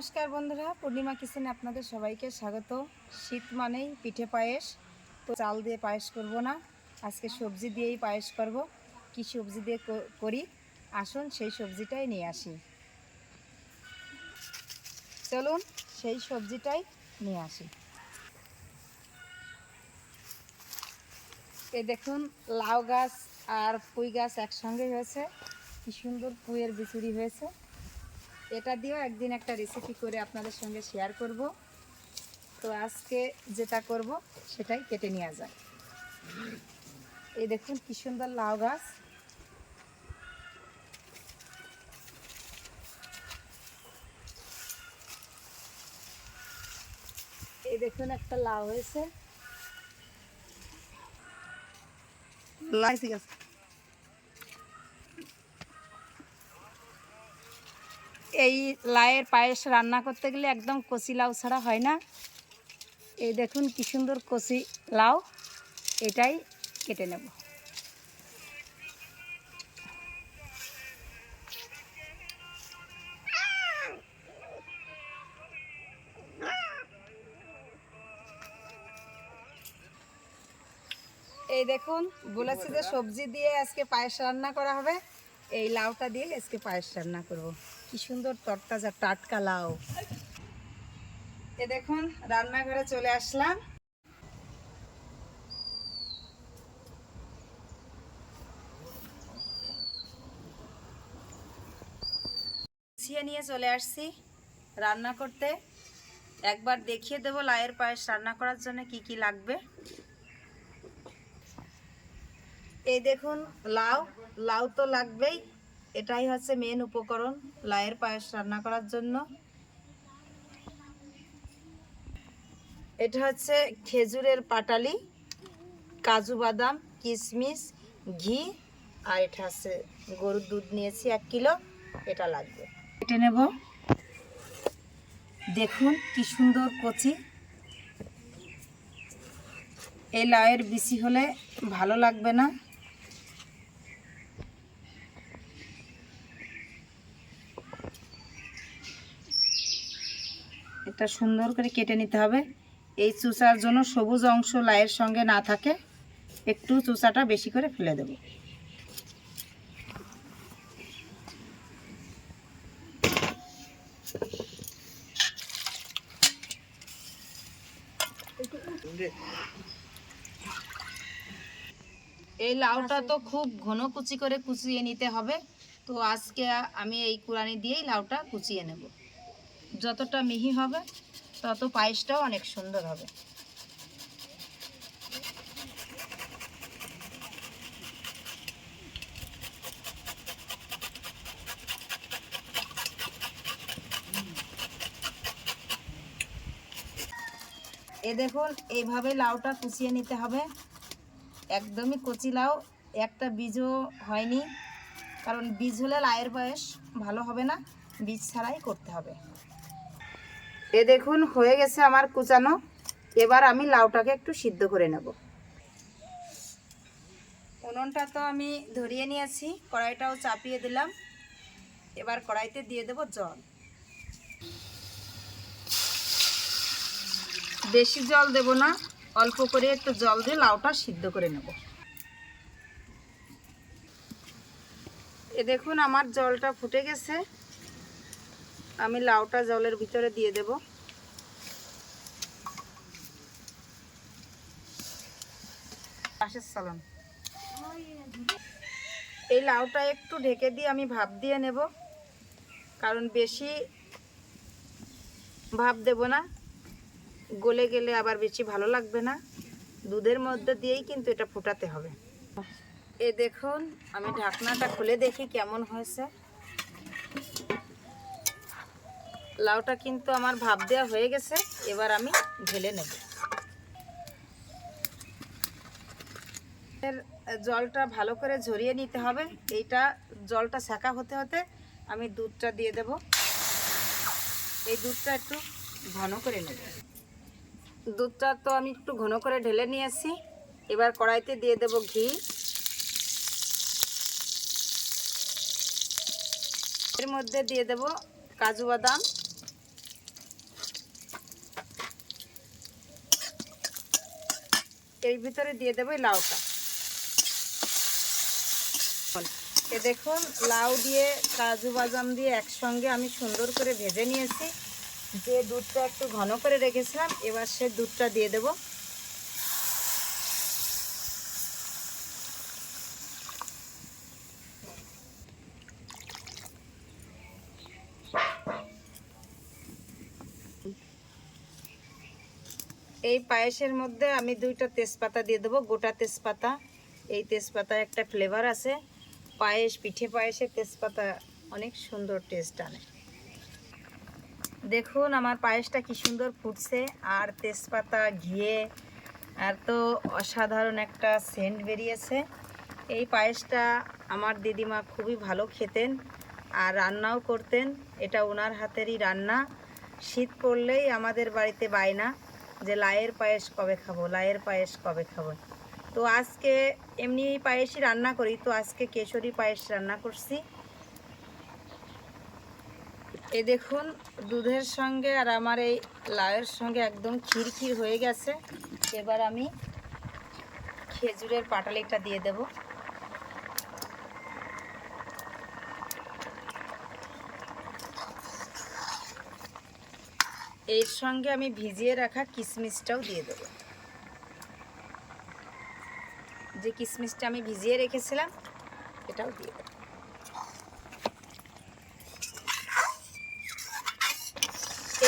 নমস্কার বন্ধুরা, পূর্ণিমা কিচেনে আপনাদের সবাইকে স্বাগত। শীত মানেই পিঠে পায়েস। তো চাল দিয়ে পায়েস করব না, আজকে সবজি দিয়েই পায়েস করব। কি সবজি দিয়ে করি আসুন সেই সবজিটাই নিয়ে আসি। চলুন সেই সবজিটাই নিয়ে আসি। এই দেখুন, লাউ গাছ আর পুঁই গাছ একসঙ্গে হয়েছে। কি সুন্দর পুঁইয়ের বিচুড়ি হয়েছে। এটা দিয়েও একদিন একটা রেসিপি করে আপনাদের সঙ্গে শেয়ার করব। তো আজকে যেটা করব সেটাই কেটে নেওয়া যায়। এই দেখুন কি সুন্দর লাউ গাছ। এই দেখুন একটা লাউ হয়েছে। এই লাউয়ের পায়েস রান্না করতে গেলে একদম কচি লাউ ছাড়া হয় না। এই দেখুন কি সুন্দর কচি লাউ, এটাই কেটে নেব। এই দেখুন, বলেছি যে সবজি দিয়ে আজকে পায়েস রান্না করা হবে। এই লাউটা দিয়ে আজকে পায়েস রান্না করব। কি সুন্দর তরতাজা টাটকা লাউ। এ দেখুন রান্নাঘরে চলে আসলাম। গুছিয়ে নিয়ে চলে আসছি রান্না করতে। একবার দেখিয়ে দেবো লাউয়ের পায়েস রান্না করার জন্য কি কি লাগবে। এই দেখুন লাউ, লাউ তো লাগবেই। এটাই হচ্ছে মেন উপকরণ লাউয়ের পায়েস রান্না করার জন্য। এটা হচ্ছে খেজুরের পাটালি, কাজু বাদাম, কিশমিশ, ঘি, আর এটা হচ্ছে গরুর দুধ নিয়েছি 1 কিলো। এটা লাগবে। কেটে নেব। দেখুন কি সুন্দর কচি। এই লাউয়ের বিচি হলে ভালো লাগবে না। এটা সুন্দর করে কেটে নিতে হবে। এই চুচার জন্য সবুজ অংশ লাউয়ের সঙ্গে না থাকে, একটু চুচাটা বেশি করে ফেলে দেব। এই লাউটা তো খুব ঘন কুচি করে কুচিয়ে নিতে হবে। তো আজকে আমি এই কুড়ানি দিয়েই লাউটা কুচিয়ে নেব। যতটা মিহি হবে তত পায়েসটাও অনেক সুন্দর হবে। এ দেখুন এইভাবে লাউটা কুচিয়ে নিতে হবে। একদমই কচি লাউ, একটা বীজও হয়নি, কারণ বীজ হলে লাউয়ের পায়েস ভালো হবে না, বীজ ছাড়াই করতে হবে। এ দেখুন হয়ে গেছে আমার কুচানো। এবার আমি লাউটাকে একটু সিদ্ধ করে নেব। উনুনটা তো আমি ধরিয়ে নিয়েছি, কড়াইটাও চাপিয়ে দিলাম। এবার কড়াইতে দিয়ে দেব জল। বেশি জল দেব না, অল্প করে একটু জল দিয়ে লাউটা সিদ্ধ করে নেব। এ দেখুন আমার জলটা ফুটে গেছে। আমি লাউটা জলের ভিতরে দিয়ে দেব। এই লাউটা একটু ঢেকে দিয়ে আমি ভাপ দিয়ে নেব, কারণ বেশি ভাপ দেব না, গলে গেলে আবার বেশি ভালো লাগবে না। দুধের মধ্যে দিয়েই কিন্তু এটা ফোটাতে হবে। এ দেখুন আমি ঢাকনাটা খুলে দেখি কেমন হয়েছে। লাউটা কিন্তু আমার ভাপ দেওয়া হয়ে গেছে। এবার আমি ঢেলে নেব। এর জলটা ভালো করে ঝরিয়ে নিতে হবে। এইটা জলটা ছাঁকা হতে হতে আমি দুধটা দিয়ে দেব। এই দুধটা একটু ঘন করে নেব। দুধটা তো আমি একটু ঘন করে ঢেলে নিয়েছি। এবার কড়াইতে দিয়ে দেব ঘি। এর মধ্যে দিয়ে দেব কাজু বাদাম, এর ভিতরে দিয়ে দেবো লাউটা। দেখুন লাউ দিয়ে কাজু বাদাম দিয়ে একসঙ্গে আমি সুন্দর করে ভেজে নিয়েছি। যে দুধটা একটু ঘন করে রেখেছিলাম, এবার সে দুধটা দিয়ে দেব। এই পায়েসের মধ্যে আমি 2টা তেজপাতা দিয়ে দেবো, গোটা তেজপাতা। এই তেজপাতা একটা ফ্লেভার আছে, পায়েস পিঠে পায়েসের তেজপাতা অনেক সুন্দর টেস্ট আনে। দেখুন আমার পায়েসটা কি সুন্দর ফুটছে, আর তেজপাতা ঘিয়ে আর তো অসাধারণ একটা সেন্ট বেরিয়েছে। এই পায়েসটা আমার দিদিমা খুবই ভালো খেতেন আর রান্নাও করতেন। এটা ওনার হাতেরই রান্না। শীত পড়লেই আমাদের বাড়িতে বায়না যে লাউয়ের পায়েস কবে খাবো, লাউয়ের পায়েস কবে খাবো। তো আজকে এমনি পায়েসই রান্না করি, তো আজকে কেশরী পায়েস রান্না করছি। এই দেখুন দুধের সঙ্গে আর আমার এই লাউয়ের সঙ্গে একদম ক্ষীর ক্ষীর হয়ে গেছে। এবার আমি খেজুরের পাটালিটা দিয়ে দেব। এর সঙ্গে আমি ভিজিয়ে রাখা কিশমিশটাও দিয়ে দেব। যে কিশমিশটা আমি ভিজিয়ে রেখেছিলাম এটাও দিয়ে দেব।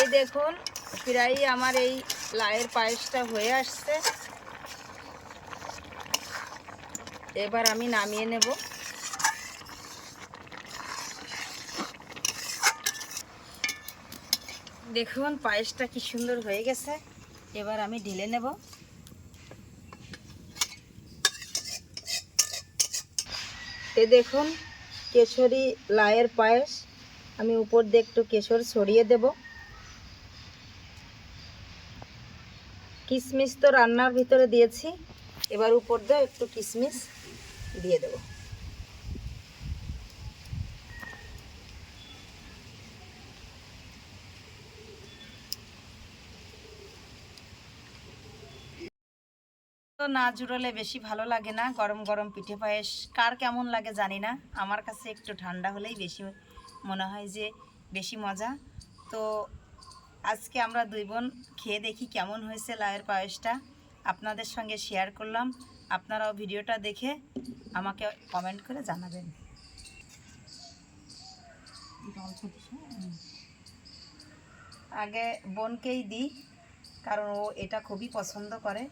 এই দেখুন প্রায় আমার এই লাউয়ের পায়েসটা হয়ে আসছে। এবার আমি নামিয়ে নেব। দেখুন পায়েসটা কি সুন্দর হয়ে গেছে। এবার আমি ঢেলে নেব। এই দেখুন কেশরী লাউয়ের পায়েস। আমি উপর দিয়ে একটু কেশর ছড়িয়ে দেব। কিশমিশ তো রান্নার ভিতরে দিয়েছি, এবার উপর দিয়ে একটু কিশমিশ দিয়ে দেব। তো না জুড়লে বেশি ভালো লাগে না। গরম গরম পিঠে পায়েস কার কেমন লাগে জানি না, আমার কাছে একটু ঠান্ডা হলেই বেশি মনে হয় যে বেশি মজা। তো আজকে আমরা 2 বোন খেয়ে দেখি কেমন হয়েছে লাউয়ের পায়েসটা, আপনাদের সঙ্গে শেয়ার করলাম। আপনারাও ভিডিওটা দেখে আমাকে কমেন্ট করে জানাবেন। আগে বোনকেই দিই, কারণ ও এটা খুবই পছন্দ করে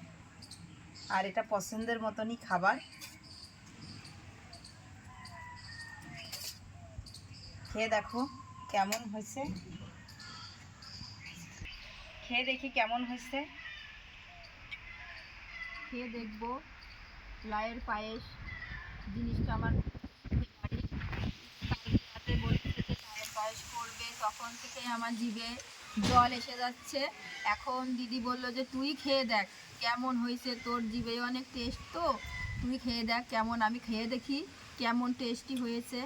আর এটা পছন্দের মতনই খাবার। খেয়ে দেখো কেমন হয়েছে, খেয়ে দেখি কেমন হয়েছে। খেয়ে দেখবো লাউয়ের পায়েস জিনিসটা আমার হাতে বলছে যে লাউয়ের পায়েস করবে, তখন থেকে আমার জিভে জল এসে যাচ্ছে। এখন দিদি বলল যে তুই খেয়ে দেখ কেমন হয়েছে, তোর জিভে অনেক টেস্ট, তো তুই খেয়ে দেখ কেমন। আমি খেয়ে দেখি কেমন টেস্টি হয়েছে।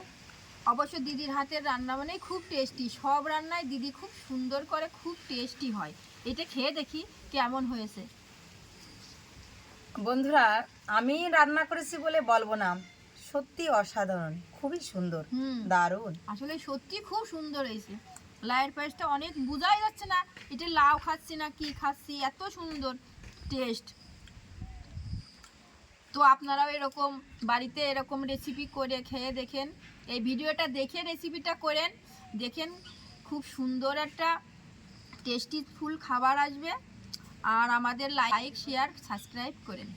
অবশ্য দিদির হাতের রান্না মানে খুব টেস্টি, সব রান্নাই দিদি খুব সুন্দর করে, খুব টেস্টি হয়। এটা খেয়ে দেখি কেমন হয়েছে। বন্ধুরা আমি রান্না করেছি বলে বলবো না, সত্যি অসাধারণ, খুবই সুন্দর, দারুণ। আসলে সত্যি খুব সুন্দর হয়েছে। লাউয়ের পায়েসটা অনেক বোঝাই যাচ্ছে না এটা লাউ খাচ্ছি না কি খাচ্ছি, এত সুন্দর টেস্ট। তো আপনারাও এরকম বাড়িতে এরকম রেসিপি করে খেয়ে দেখেন। এই ভিডিওটা দেখে রেসিপিটা করেন, দেখেন খুব সুন্দর একটা টেস্টি ফুল খাবার আসবে। আর আমাদের লাইক শেয়ার সাবস্ক্রাইব করেন।